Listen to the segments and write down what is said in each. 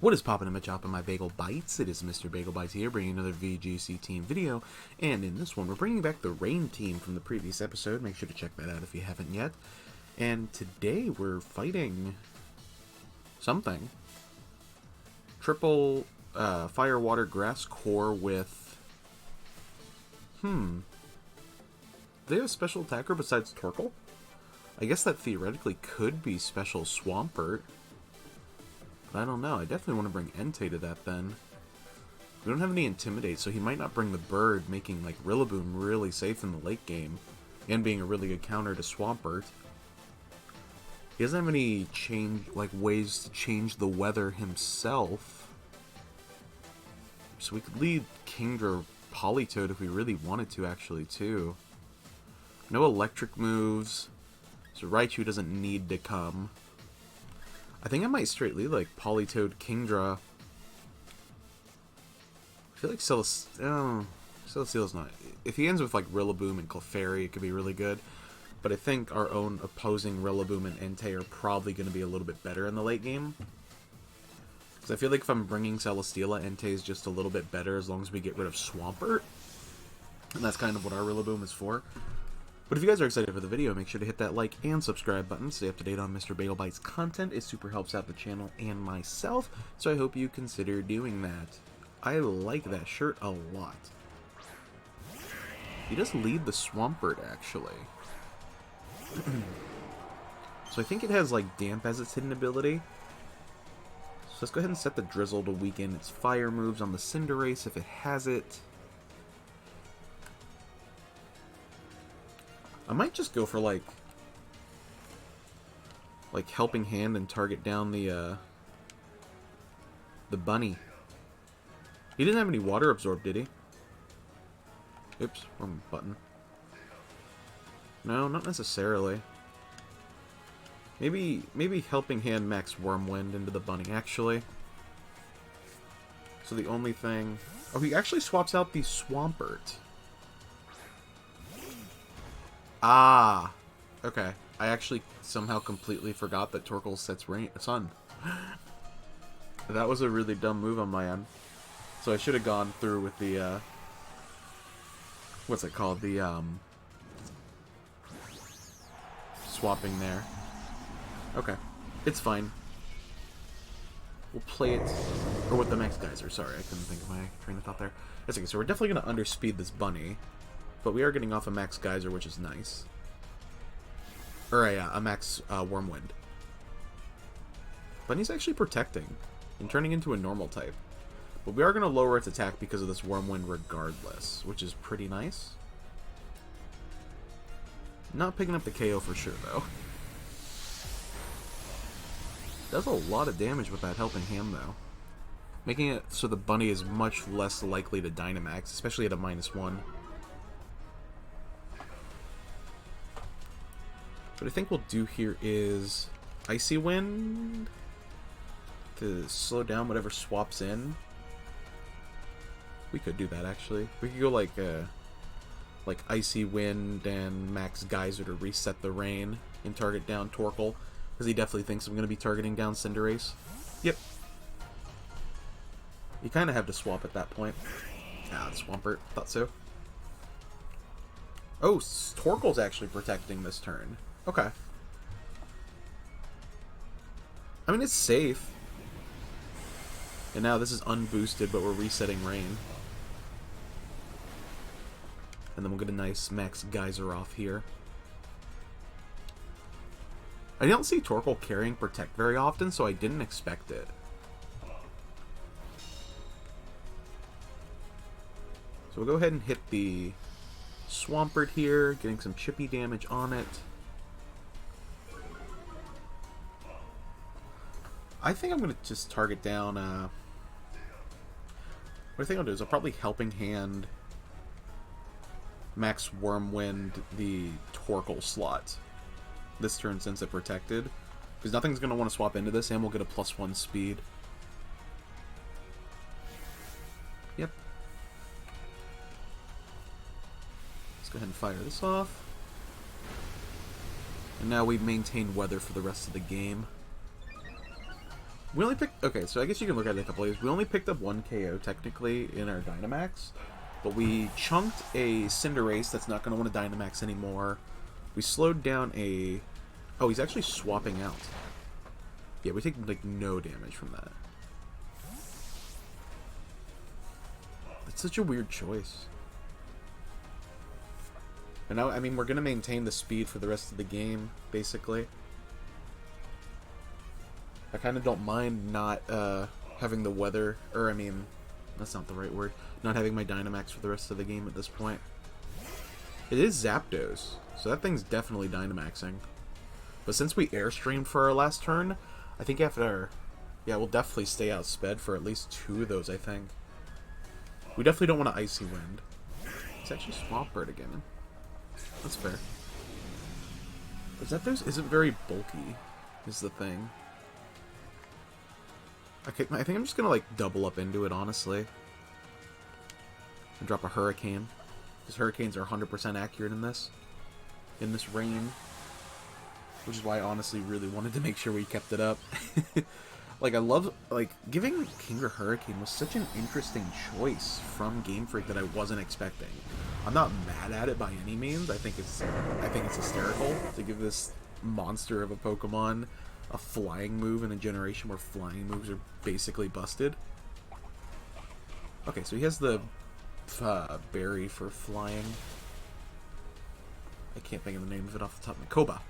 What is poppin' in my chop in my Bagel Bites? It is Mr. Bagel Bites here, bringing another VGC team video. And in this one, we're bringing back the Rain team from the previous episode. Make sure to check that out if you haven't yet. And today we're fighting something. Triple Fire, Water, Grass core with... Do they have a special attacker besides Torkoal? I guess that theoretically could be Special Swampert. But I don't know. I definitely want to bring Entei to that then. We don't have any Intimidate, so he might not bring the bird, making like Rillaboom really safe in the late game. And being a really good counter to Swampert. He doesn't have any ways to change the weather himself. So we could lead Kingdra Politoed if we really wanted to, actually, too. No electric moves. So Raichu doesn't need to come. I think I might straight lead like Politoed, Kingdra. I feel like Celesteela's not. If he ends with like Rillaboom and Clefairy, it could be really good. But I think our own opposing Rillaboom and Entei are probably going to be a little bit better in the late game. Because I feel like if I'm bringing Celesteela, Entei is just a little bit better as long as we get rid of Swampert. And that's kind of what our Rillaboom is for. But if you guys are excited for the video, make sure to hit that like and subscribe button to stay up to date on Mr. Bagel Bites content. It super helps out the channel and myself, so I hope you consider doing that. I like that shirt a lot. He does lead the Swampert, actually. So I think it has like Damp as its hidden ability. So let's go ahead and set the Drizzle to weaken its fire moves on the Cinderace if it has it. I might just go for like Helping Hand and target down the bunny. He didn't have any Water Absorb, did he? Oops, wrong button. No, not necessarily. Maybe Helping Hand max Wormwind into the bunny, actually. So the only thing... Oh, he actually swaps out the Swampert. Ah, okay. I actually somehow completely forgot that Torkoal sets sun. That was a really dumb move on my end. So I should have gone through with the, what's it called? The, swapping there. Okay. It's fine. We'll play it, or with the Max Geyser. Sorry, I couldn't think of my train of thought there. That's okay, so we're definitely going to underspeed this bunny. But we are getting off a Max Geyser, which is nice. Or a Max Wormwind. Bunny's actually protecting and turning into a normal type. But we are going to lower its attack because of this Wormwind regardless, which is pretty nice. Not picking up the KO for sure, though. Does a lot of damage with that Helping Hand, though. Making it so the bunny is much less likely to Dynamax, especially at a -1. What I think we'll do here is Icy Wind to slow down whatever swaps in. We could do that, actually. We could go like Icy Wind and Max Geyser to reset the rain and target down Torkoal, because he definitely thinks I'm going to be targeting down Cinderace. Yep. You kind of have to swap at that point. Ah, Swampert. Thought so. Oh, Torkoal's actually protecting this turn. Okay. I mean, it's safe. And now this is unboosted, but we're resetting rain. And then we'll get a nice Max Geyser off here. I don't see Torkoal carrying Protect very often, so I didn't expect it. So we'll go ahead and hit the Swampert here, getting some chippy damage on it. I think I'm going to just target down, what I think I'll do is I'll probably Helping Hand Max Wormwind the Torkoal slot this turn since it protected. Because nothing's going to want to swap into this, and we'll get a +1 speed. Yep. Let's go ahead and fire this off. And now we maintain weather for the rest of the game. We only picked... Okay, so I guess you can look at it a couple ways. We only picked up 1 KO, technically, in our Dynamax. But we chunked a Cinderace that's not going to want to Dynamax anymore. We slowed down a... Oh, he's actually swapping out. Yeah, we take, like, no damage from that. It's such a weird choice. And now, I mean, we're going to maintain the speed for the rest of the game, basically. I kind of don't mind not having the weather, or I mean, that's not the right word, not having my Dynamax for the rest of the game at this point. It is Zapdos, so that thing's definitely Dynamaxing. But since we Airstreamed for our last turn, I think after, yeah, we'll definitely stay outsped for at least 2 of those, I think. We definitely don't want to Icy Wind. It's actually Swampert again. That's fair. But Zapdos isn't very bulky, is the thing. Okay, I think I'm just gonna, like, double up into it, honestly. And drop a Hurricane. Because Hurricanes are 100% accurate in this. In this rain. Which is why I honestly really wanted to make sure we kept it up. Like, I love, like, giving Kinger Hurricane was such an interesting choice from Game Freak that I wasn't expecting. I'm not mad at it by any means. I think it's hysterical to give this monster of a Pokemon a flying move in a generation where flying moves are basically busted. Okay, so he has the berry for flying. I can't think of the name of it off the top of my Koba.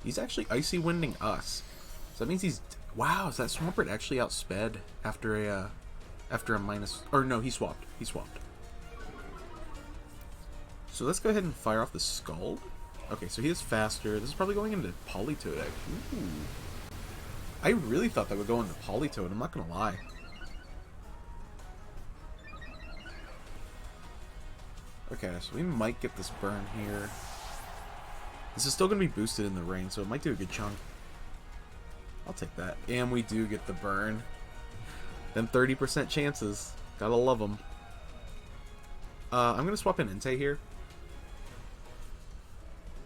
He's actually Icy Winding us. So that means he's... Wow, is that Swampert actually outsped after a minus... Or no, he swapped. He swapped. So let's go ahead and fire off the Scald. Okay, so he is faster. This is probably going into Politoed. Ooh. I really thought that would go into Politoed, I'm not going to lie. Okay, so we might get this burn here. This is still going to be boosted in the rain, so it might do a good chunk. I'll take that. And we do get the burn. Then 30% chances. Gotta love them. I'm going to swap in Entei here.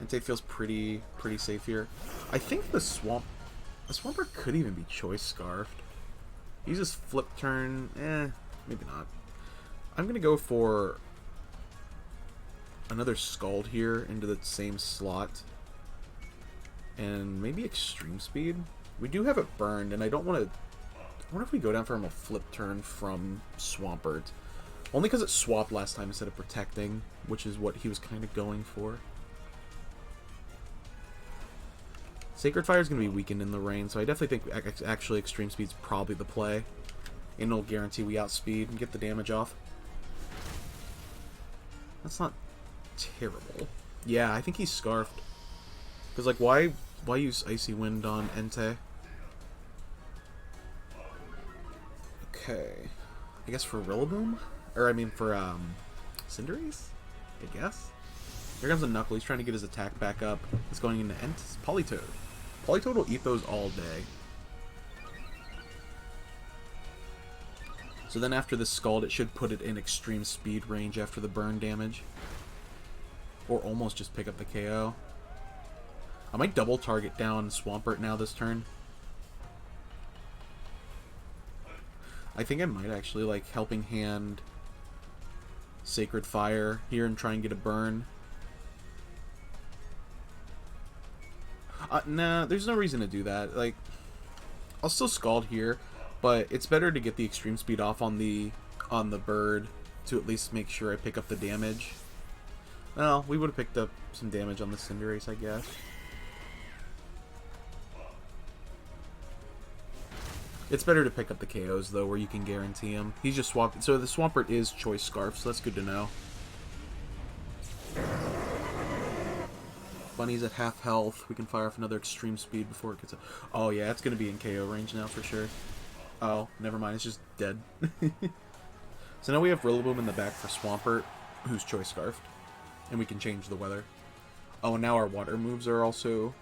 Entei feels pretty safe here. I think the Swampert could even be Choice Scarfed. Uses Flip Turn. Maybe not. I'm going to go for another Scald here into the same slot. And maybe Extreme Speed. We do have it burned, and I don't want to... I wonder if we go down for him a Flip Turn from Swampert. Only because it swapped last time instead of protecting, which is what he was kind of going for. Sacred Fire is going to be weakened in the rain, so I definitely think actually Extreme Speed's probably the play. And it'll guarantee we outspeed and get the damage off. That's not terrible. Yeah, I think he's Scarfed. Because, like, why use Icy Wind on Entei? Okay. I guess for Rillaboom? Or, I mean, for, Cinderace? I guess? Here comes a Knuckle. He's trying to get his attack back up. It's going into Politoed. Politoed will eat those all day. So then after the Scald, it should put it in Extreme Speed range after the burn damage. Or almost just pick up the KO. I might double target down Swampert now this turn. I think I might actually like Helping Hand Sacred Fire here and try and get a burn. Nah, there's no reason to do that. Like, I'll still Scald here, but it's better to get the Extreme Speed off on the bird to at least make sure I pick up the damage. Well, we would have picked up some damage on the Cinderace, I guess. It's better to pick up the KOs, though, where you can guarantee him. He's just swapped. So the Swampert is Choice Scarf, so that's good to know. Bunny's at half health. We can fire off another Extreme Speed before it gets up. Oh, yeah, it's going to be in KO range now for sure. Oh, never mind. It's just dead. So now we have Rillaboom in the back for Swampert, who's Choice Scarfed. And we can change the weather. Oh, and now our water moves are also...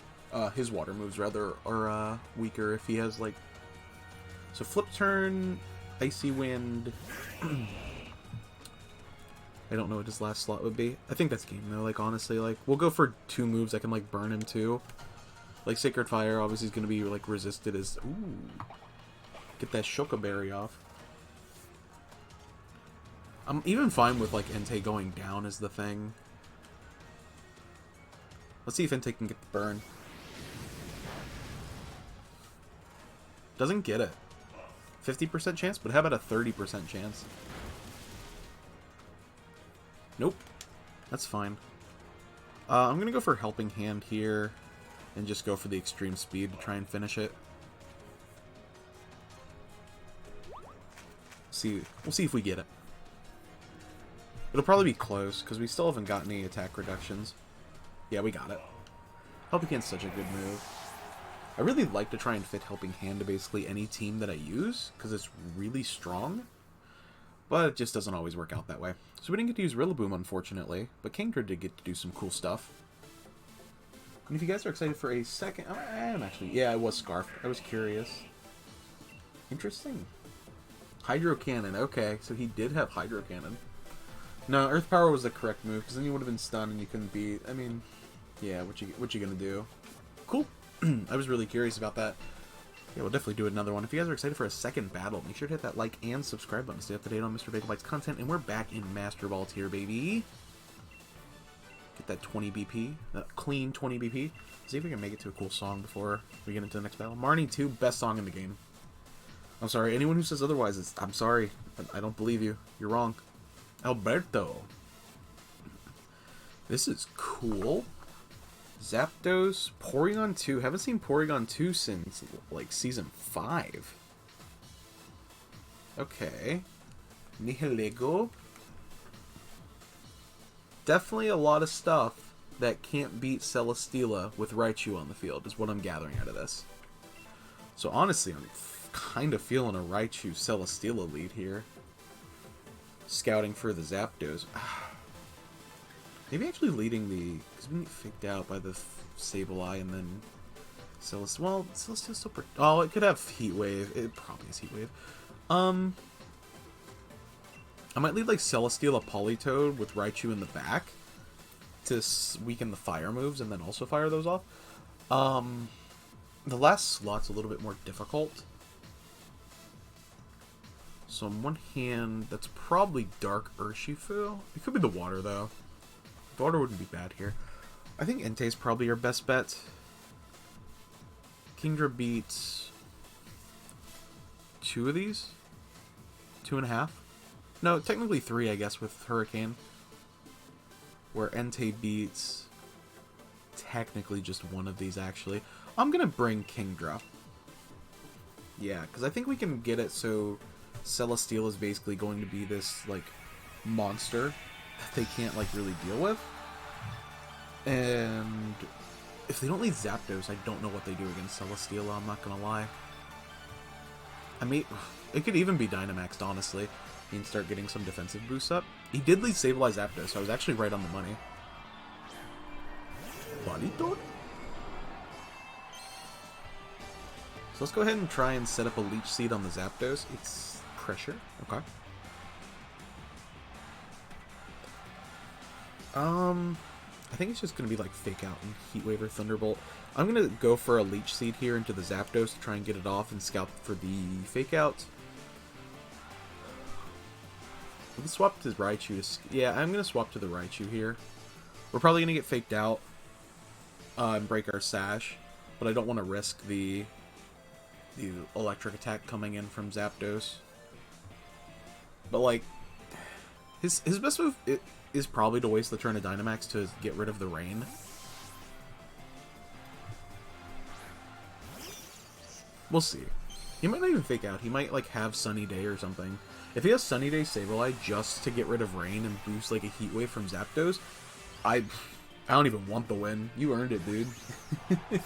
his water moves, rather, are weaker if he has, like... So Flip Turn, Icy Wind... I don't know what his last slot would be. I think that's game, though. Like, honestly, like, we'll go for 2 moves. I can, like, burn him, too. Like, Sacred Fire obviously is going to be, like, resisted as... Ooh. Get that Shoka Berry off. I'm even fine with, like, Entei going down as the thing. Let's see if Entei can get the burn. Doesn't get it. 50% chance, but how about a 30% chance? Nope. That's fine. I'm going to go for Helping Hand here and just go for the extreme speed to try and finish it. We'll see if we get it. It'll probably be close, because we still haven't got any attack reductions. Yeah, we got it. Helping Hand's such a good move. I really like to try and fit Helping Hand to basically any team that I use, because it's really strong. But it just doesn't always work out that way. So we didn't get to use Rillaboom, unfortunately, but Kingdra did get to do some cool stuff. And if you guys are excited for a second... I am actually... Yeah, I was Scarfed. I was curious. Interesting. Hydro Cannon. Okay, so he did have Hydro Cannon. No, Earth Power was the correct move, because then you would have been stunned and you couldn't beat... I mean, yeah, what you gonna do? Cool. I was really curious about that. Yeah, we'll definitely do another one. If you guys are excited for a second battle, make sure to hit that like and subscribe button to stay up to date on Mr. Bagel's content. And we're back in Master Ball tier, baby. Get that 20 BP. That clean 20 BP. See if we can make it to a cool song before we get into the next battle. Marnie 2, best song in the game. I'm sorry. Anyone who says otherwise, I'm sorry. I don't believe you. You're wrong. Alberto. This is cool. Zapdos, Porygon 2. Haven't seen Porygon 2 since, like, Season 5. Okay. Nihilego. Definitely a lot of stuff that can't beat Celesteela with Raichu on the field, is what I'm gathering out of this. So, honestly, I'm kind of feeling a Raichu Celesteela lead here. Scouting for the Zapdos. Maybe actually leading the... Because we get faked out by the Sableye and then... Celesteela... Well, Celesteela's still... Oh, it could have Heat Wave. It probably is Heat Wave. I might lead like Celesteela Politoed with Raichu in the back to weaken the fire moves and then also fire those off. The last slot's a little bit more difficult. So on one hand, that's probably Dark Urshifu. It could be the water though. The water wouldn't be bad here. I think Entei's probably our best bet. Kingdra beats 2 of these? 2.5? No, technically 3, I guess, with Hurricane. Where Entei beats technically just 1 of these, actually. I'm gonna bring Kingdra. Yeah, because I think we can get it so Celesteela is basically going to be this, like, monster that they can't, like, really deal with. And if they don't lead Zapdos, I don't know what they do against Celesteela, I'm not gonna lie. I mean, it could even be Dynamaxed, honestly. He can start getting some defensive boosts up. He did lead Sableye Zapdos, so I was actually right on the money. Balito? So let's go ahead and try and set up a Leech Seed on the Zapdos. It's Pressure. Okay. I think it's just going to be like Fake Out and Heat Wave or Thunderbolt. I'm going to go for a Leech Seed here into the Zapdos to try and get it off and scout for the Fake Out. We can swap to Raichu to... Yeah, I'm going to swap to the Raichu here. We're probably going to get Faked Out and break our Sash, but I don't want to risk the electric attack coming in from Zapdos. But, like, his best move is probably to waste the turn of Dynamax to get rid of the rain. We'll see. He might not even Fake Out. He might, like, have Sunny Day or something. If he has Sunny Day Sableye just to get rid of rain and boost, like, a Heat Wave from Zapdos, I don't even want the win. You earned it, dude. Like,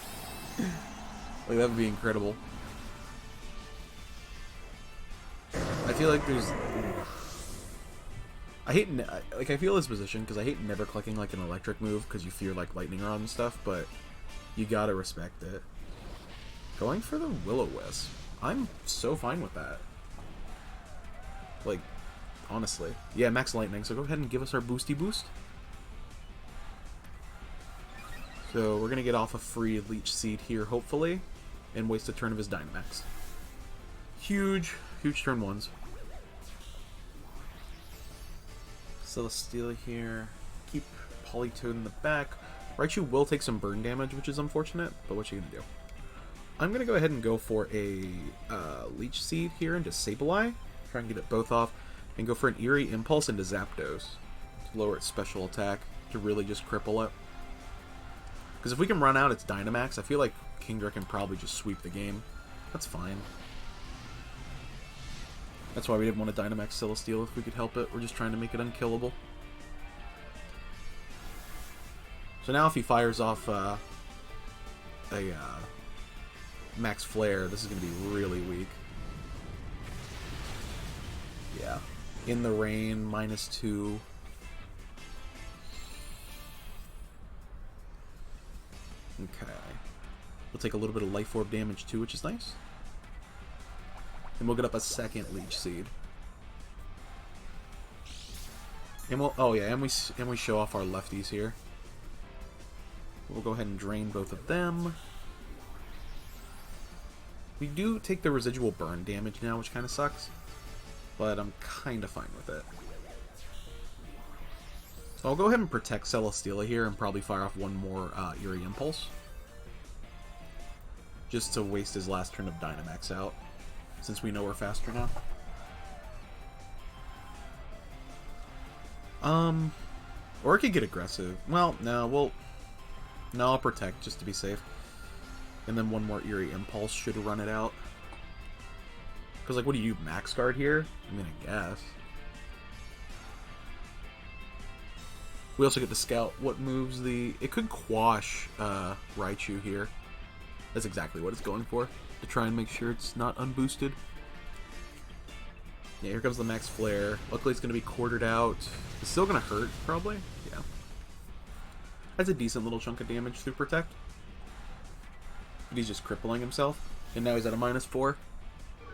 that would be incredible. I feel like there's... I feel this position because I hate never clicking, like, an electric move because you fear, like, lightning rod and stuff, but you gotta respect it. Going for the Will-O-Wisp. I'm so fine with that. Like, honestly. Yeah, Max Lightning, so go ahead and give us our boosty boost. So So we're going to get off a free Leech Seed here, hopefully, and waste a turn of his Dynamax. Huge turn ones. Celesteela here. Keep Politoed in the back. Raichu will take some burn damage, which is unfortunate, but what you gonna do? I'm gonna go ahead and go for a Leech Seed here into Sableye. Try and get it both off, and go for an Eerie Impulse into Zapdos to lower its special attack, to really just cripple it. Because if we can run out its Dynamax, I feel like Kingdra can probably just sweep the game. That's fine. That's why we didn't want to Dynamax Celesteela if we could help it. We're just trying to make it unkillable. So now if he fires off a Max Flare, this is going to be really weak. Yeah. In the Rain, -2. Okay. We'll take a little bit of Life Orb damage too, which is nice. And we'll get up a second Leech Seed. And we'll, oh yeah, and we show off our lefties here. We'll go ahead and drain both of them. We do take the residual burn damage now, which kind of sucks. But I'm kind of fine with it. So I'll go ahead and protect Celesteela here and probably fire off one more Eerie Impulse. Just to waste his last turn of Dynamax out, since we know we're faster now. Or I could get aggressive. Well, no, I'll protect just to be safe. And then one more Eerie Impulse should run it out. Because, like, what do you max guard here? I mean, I guess. We also get to scout what moves the... It could quash Raichu here. That's exactly what it's going for. To try and make sure it's not unboosted. Yeah, here comes the Max Flare. Luckily it's going to be quartered out. It's still going to hurt, probably. Yeah. That's a decent little chunk of damage through Protect. But he's just crippling himself. And now he's at a -4.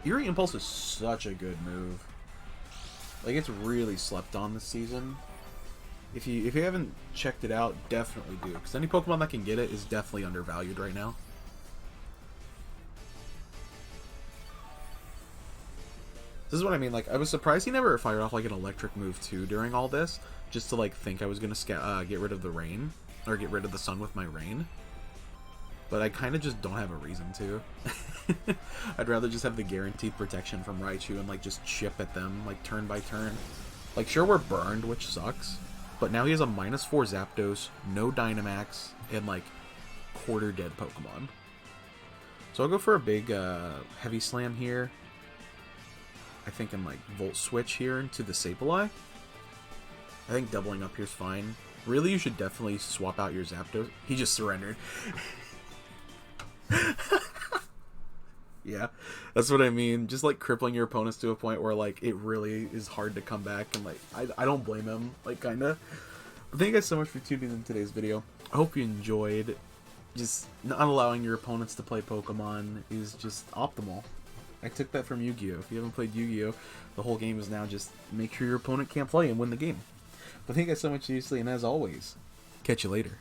Eerie Impulse is such a good move. Like, it's really slept on this season. If you haven't checked it out, definitely do. Because any Pokemon that can get it is definitely undervalued right now. This is what I mean, like, I was surprised he never fired off, like, an electric move, too, during all this. Just to, like, think I was going to get rid of the rain. Or get rid of the sun with my rain. But I kind of just don't have a reason to. I'd rather just have the guaranteed protection from Raichu and, like, just chip at them, like, turn by turn. Like, sure, we're burned, which sucks. But now he has a -4 Zapdos, no Dynamax, and, like, quarter dead Pokemon. So I'll go for a big Heavy Slam here. I think in, like, Volt Switch here into the Sableye. I think doubling up here is fine. Really, you should definitely swap out your Zapdos. He just surrendered. Yeah, that's what I mean. Just, like, crippling your opponents to a point where, like, it really is hard to come back. And, like, I don't blame him, like, kind of. But thank you guys so much for tuning in today's video. I hope you enjoyed. Just not allowing your opponents to play Pokemon is just optimal. I took that from Yu-Gi-Oh! If you haven't played Yu-Gi-Oh! The whole game is now just make sure your opponent can't play and win the game. But thank you guys so much, seriously, and as always, catch you later.